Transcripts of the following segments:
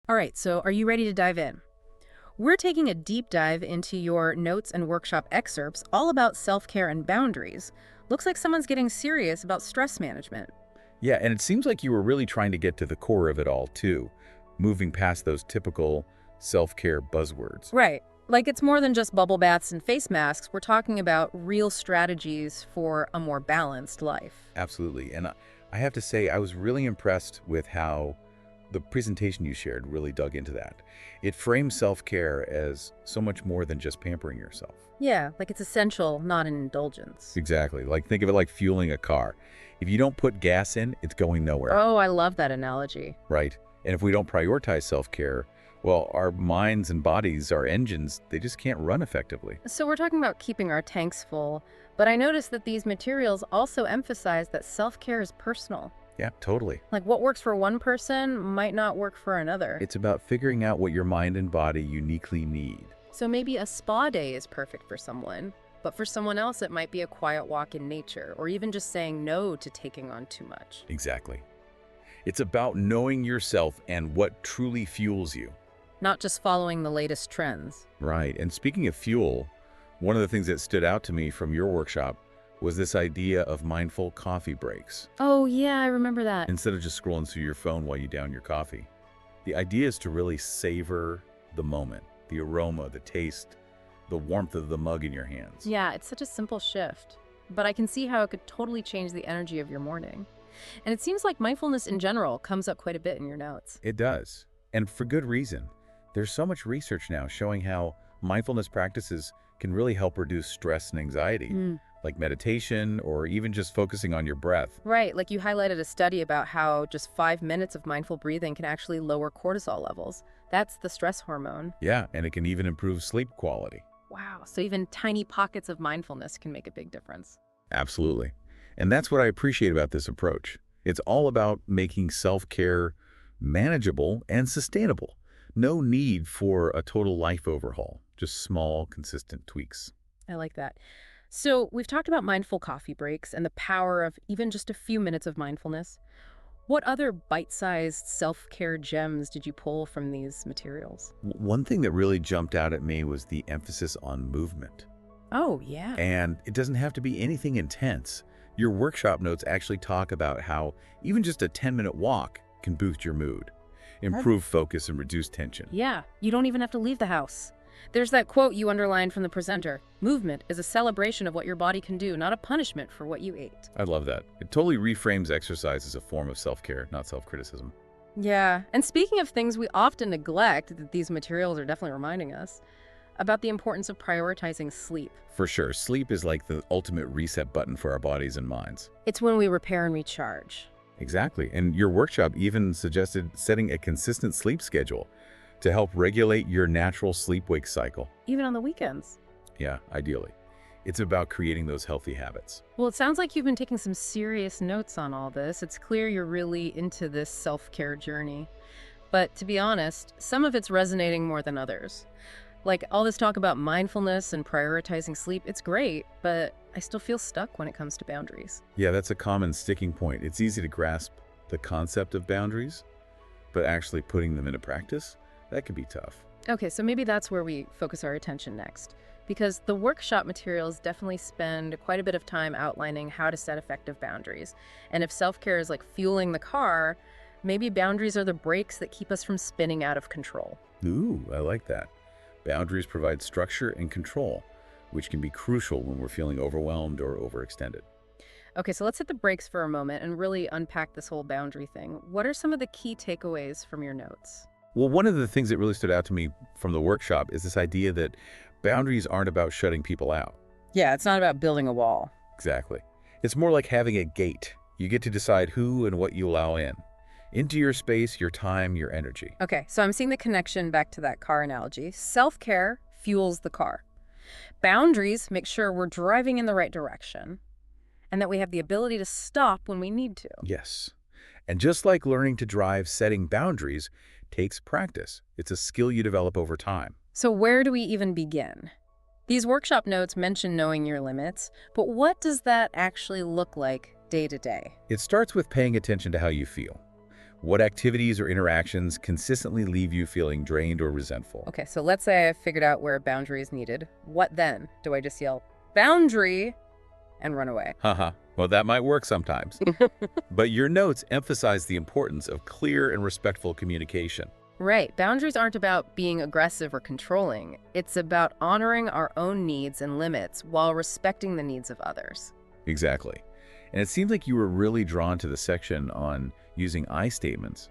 All right, so are you ready to dive in? We're taking a deep dive into your notes and workshop excerpts all about self-care and boundaries. Looks like someone's getting serious about stress management. Yeah, and it seems like you were really trying to get to the core of it all, too, moving past those typical self-care buzzwords. Right. Like it's more than just bubble baths and face masks. We're talking about real strategies for a more balanced life. Absolutely. And I have to say, I was really impressed with how the presentation you shared really dug into that. It frames self-care as so much more than just pampering yourself. Yeah, like it's essential, not an indulgence. Exactly. Like, think of it like fueling a car. If you don't put gas in, it's going nowhere, Oh, I love that analogy. right? And if we don't prioritize self-care, well, our minds and bodies, our engines, they just can't run effectively. So we're talking about keeping our tanks full, but I noticed that these materials also emphasize that self-care is personal. Yeah, totally. Like what works for one person might not work for another. It's about figuring out what your mind and body uniquely need. So maybe a spa day is perfect for someone, but for someone else it might be a quiet walk in nature, or even just saying no to taking on too much. Exactly. It's about knowing yourself and what truly fuels you. Not just following the latest trends. Right. And speaking of fuel, one of the things that stood out to me from your workshop was this idea of mindful coffee breaks. Oh yeah, I remember that. Instead of just scrolling through your phone while you down your coffee. The idea is to really savor the moment, the aroma, the taste, the warmth of the mug in your hands. Yeah, it's such a simple shift, but I can see how it could totally change the energy of your morning. And it seems like mindfulness in general comes up quite a bit in your notes. It does. And for good reason. There's so much research now showing how mindfulness practices can really help reduce stress and anxiety, like meditation or even just focusing on your breath. Right, like you highlighted a study about how just 5 minutes of mindful breathing can actually lower cortisol levels. That's the stress hormone. Yeah, and it can even improve sleep quality. Wow, so even tiny pockets of mindfulness can make a big difference. Absolutely. And that's what I appreciate about this approach. It's all about making self-care manageable and sustainable. No need for a total life overhaul, just small, consistent tweaks. I like that. So we've talked about mindful coffee breaks and the power of even just a few minutes of mindfulness. What other bite-sized self-care gems did you pull from these materials? One thing that really jumped out at me was the emphasis on movement. Oh, yeah. And it doesn't have to be anything intense. Your workshop notes actually talk about how even just a 10-minute walk can boost your mood, improve focus, and reduce tension. Yeah, you don't even have to leave the house. There's that quote you underlined from the presenter. Movement is a celebration of what your body can do, not a punishment for what you ate. I love that. It totally reframes exercise as a form of self-care, not self-criticism. Yeah, and speaking of things we often neglect, that these materials are definitely reminding us about the importance of prioritizing sleep. For sure, sleep is like the ultimate reset button for our bodies and minds. It's when we repair and recharge. Exactly. And your workshop even suggested setting a consistent sleep schedule to help regulate your natural sleep-wake cycle. Even on the weekends. Yeah, ideally. It's about creating those healthy habits. Well, it sounds like you've been taking some serious notes on all this. It's clear you're really into this self-care journey. But to be honest, some of it's resonating more than others. Like all this talk about mindfulness and prioritizing sleep, it's great, but I still feel stuck when it comes to boundaries. Yeah, that's a common sticking point. It's easy to grasp the concept of boundaries, but actually putting them into practice, that can be tough. Okay, so maybe that's where we focus our attention next. Because the workshop materials definitely spend quite a bit of time outlining how to set effective boundaries. And if self-care is like fueling the car, maybe boundaries are the brakes that keep us from spinning out of control. Ooh, I like that. Boundaries provide structure and control, which can be crucial when we're feeling overwhelmed or overextended. Okay, so let's hit the brakes for a moment and really unpack this whole boundary thing. What are some of the key takeaways from your notes? Well, one of the things that really stood out to me from the workshop is this idea that boundaries aren't about shutting people out. Yeah, it's not about building a wall. Exactly. It's more like having a gate. You get to decide who and what you allow in. Into your space, your time, your energy. Okay, so I'm seeing the connection back to that car analogy. Self-care fuels the car. Boundaries make sure we're driving in the right direction and that we have the ability to stop when we need to. Yes. And just like learning to drive, setting boundaries takes practice. It's a skill you develop over time. So where do we even begin? These workshop notes mention knowing your limits, but what does that actually look like day to day? It starts with paying attention to how you feel. What activities or interactions consistently leave you feeling drained or resentful? Okay, so let's say I figured out where a boundary is needed. What then? Do I just yell, boundary, and run away? Haha. Well, that might work sometimes. But your notes emphasize the importance of clear and respectful communication. Right. Boundaries aren't about being aggressive or controlling. It's about honoring our own needs and limits while respecting the needs of others. Exactly. And it seems like you were really drawn to the section on using I statements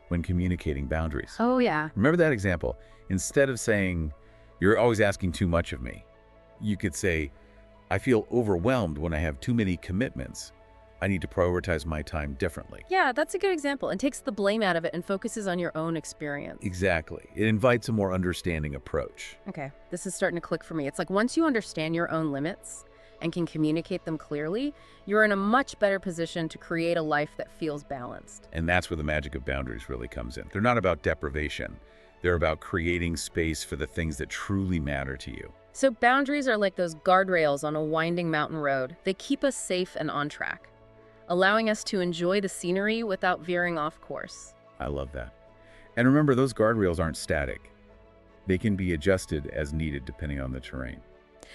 when communicating boundaries. Oh, yeah. Remember that example? Instead of saying, "You're always asking too much of me," you could say, "I feel overwhelmed when I have too many commitments. I need to prioritize my time differently." Yeah, that's a good example and takes the blame out of it and focuses on your own experience. Exactly. It invites a more understanding approach. Okay, this is starting to click for me. It's like once you understand your own limits and can communicate them clearly, you're in a much better position to create a life that feels balanced. And that's where the magic of boundaries really comes in. They're not about deprivation. They're about creating space for the things that truly matter to you. So boundaries are like those guardrails on a winding mountain road. They keep us safe and on track, allowing us to enjoy the scenery without veering off course. I love that. And remember, those guardrails aren't static. They can be adjusted as needed depending on the terrain.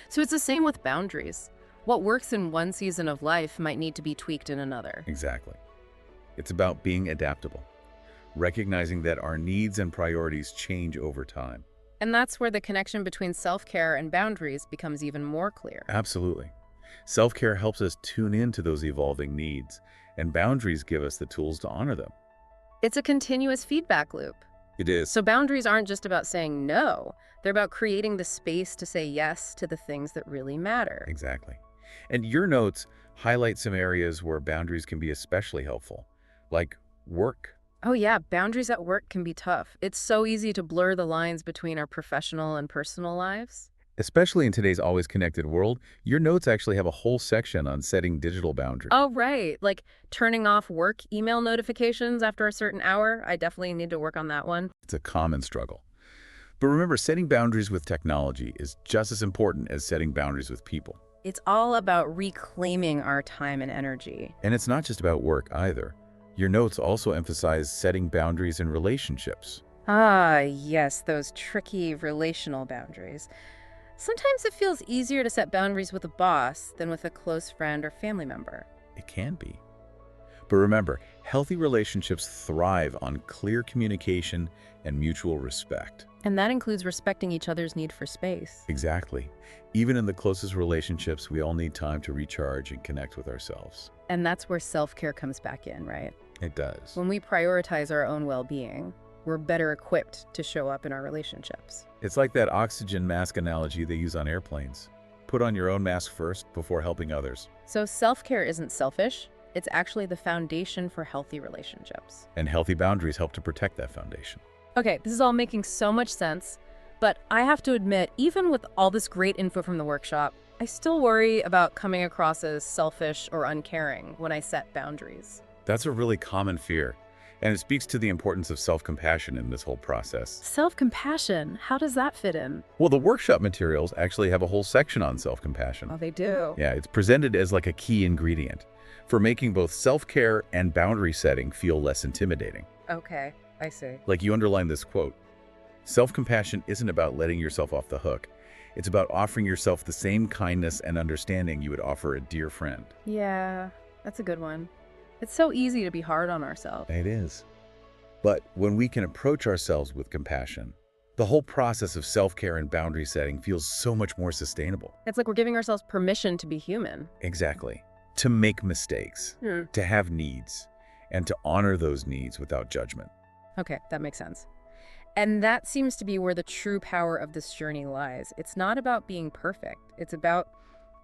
So it's the same with boundaries. What works in one season of life might need to be tweaked in another. Exactly. It's about being adaptable, recognizing that our needs and priorities change over time. And that's where the connection between self-care and boundaries becomes even more clear. Absolutely. Self-care helps us tune into those evolving needs, and boundaries give us the tools to honor them. It's a continuous feedback loop. It is. So boundaries aren't just about saying no. They're about creating the space to say yes to the things that really matter. Exactly. And your notes highlight some areas where boundaries can be especially helpful, like work. Oh yeah, boundaries at work can be tough. It's so easy to blur the lines between our professional and personal lives. Especially in today's always connected world, your notes actually have a whole section on setting digital boundaries. Oh, right. Like turning off work email notifications after a certain hour. I definitely need to work on that one. It's a common struggle. But remember, setting boundaries with technology is just as important as setting boundaries with people. It's all about reclaiming our time and energy. And it's not just about work either. Your notes also emphasize setting boundaries in relationships. Ah, yes, those tricky relational boundaries. Sometimes it feels easier to set boundaries with a boss than with a close friend or family member. It can be. But remember, healthy relationships thrive on clear communication and mutual respect. And that includes respecting each other's need for space. Exactly. Even in the closest relationships, we all need time to recharge and connect with ourselves. And that's where self-care comes back in, right? It does. When we prioritize our own well-being, we're better equipped to show up in our relationships. It's like that oxygen mask analogy they use on airplanes. Put on your own mask first before helping others. So self-care isn't selfish. It's actually the foundation for healthy relationships. And healthy boundaries help to protect that foundation. Okay, this is all making so much sense, but I have to admit, even with all this great info from the workshop, I still worry about coming across as selfish or uncaring when I set boundaries. That's a really common fear, and it speaks to the importance of self-compassion in this whole process. Self-compassion, how does that fit in? Well, the workshop materials actually have a whole section on self-compassion. Oh, they do? Yeah, it's presented as like a key ingredient for making both self-care and boundary setting feel less intimidating. Okay, I see. Like you underline this quote, "Self-compassion isn't about letting yourself off the hook. It's about offering yourself the same kindness and understanding you would offer a dear friend." Yeah, that's a good one. It's so easy to be hard on ourselves. It is. But when we can approach ourselves with compassion, the whole process of self-care and boundary setting feels so much more sustainable. It's like we're giving ourselves permission to be human. Exactly. To make mistakes, to have needs, and to honor those needs without judgment. Okay, that makes sense. And that seems to be where the true power of this journey lies. It's not about being perfect. It's about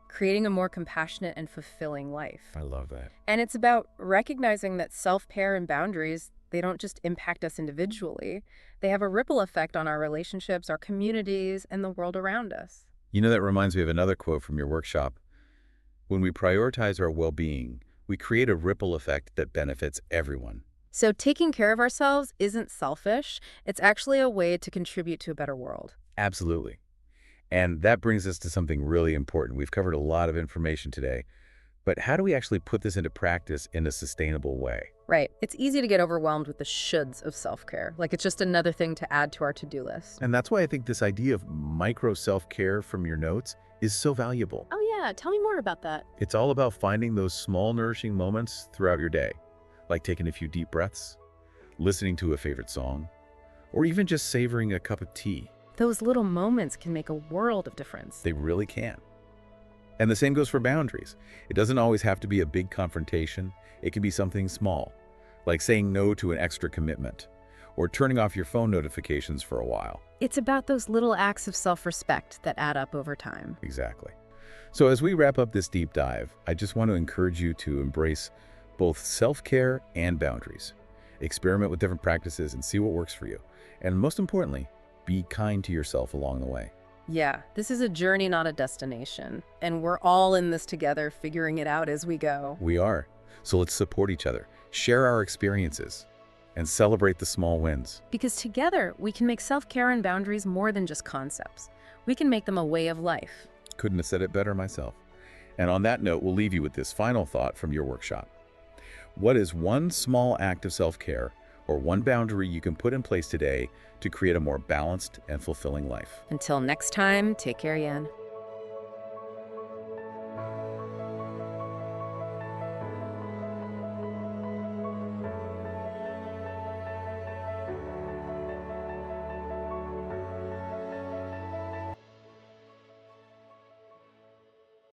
creating a more compassionate and fulfilling life. I love that. And it's about recognizing that self-care and boundaries, they don't just impact us individually. They have a ripple effect on our relationships, our communities, and the world around us. You know, that reminds me of another quote from your workshop. "When we prioritize our well-being, we create a ripple effect that benefits everyone." So taking care of ourselves isn't selfish. It's actually a way to contribute to a better world. Absolutely. And that brings us to something really important. We've covered a lot of information today, But how do we actually put this into practice in a sustainable way? Right. It's easy to get overwhelmed with the shoulds of self-care, like it's just another thing to add to our to-do list. And that's why I think this idea of micro self-care from your notes is so valuable. Oh yeah, tell me more about that. It's all about finding those small nourishing moments throughout your day, like taking a few deep breaths, listening to a favorite song, or even just savoring a cup of tea. Those little moments can make a world of difference. They really can. And the same goes for boundaries. It doesn't always have to be a big confrontation. It can be something small, like saying no to an extra commitment, or turning off your phone notifications for a while. It's about those little acts of self-respect that add up over time. Exactly. So as we wrap up this deep dive, I just want to encourage you to embrace both self-care and boundaries. Experiment with different practices and see what works for you. And most importantly, be kind to yourself along the way. Yeah, this is a journey, not a destination. And we're all in this together, figuring it out as we go. We are. So let's support each other, share our experiences, and celebrate the small wins. Because together, we can make self-care and boundaries more than just concepts. We can make them a way of life. Couldn't have said it better myself. And on that note, we'll leave you with this final thought from your workshop. What is one small act of self-care or one boundary you can put in place today to create a more balanced and fulfilling life? Until next time, take care, Yan.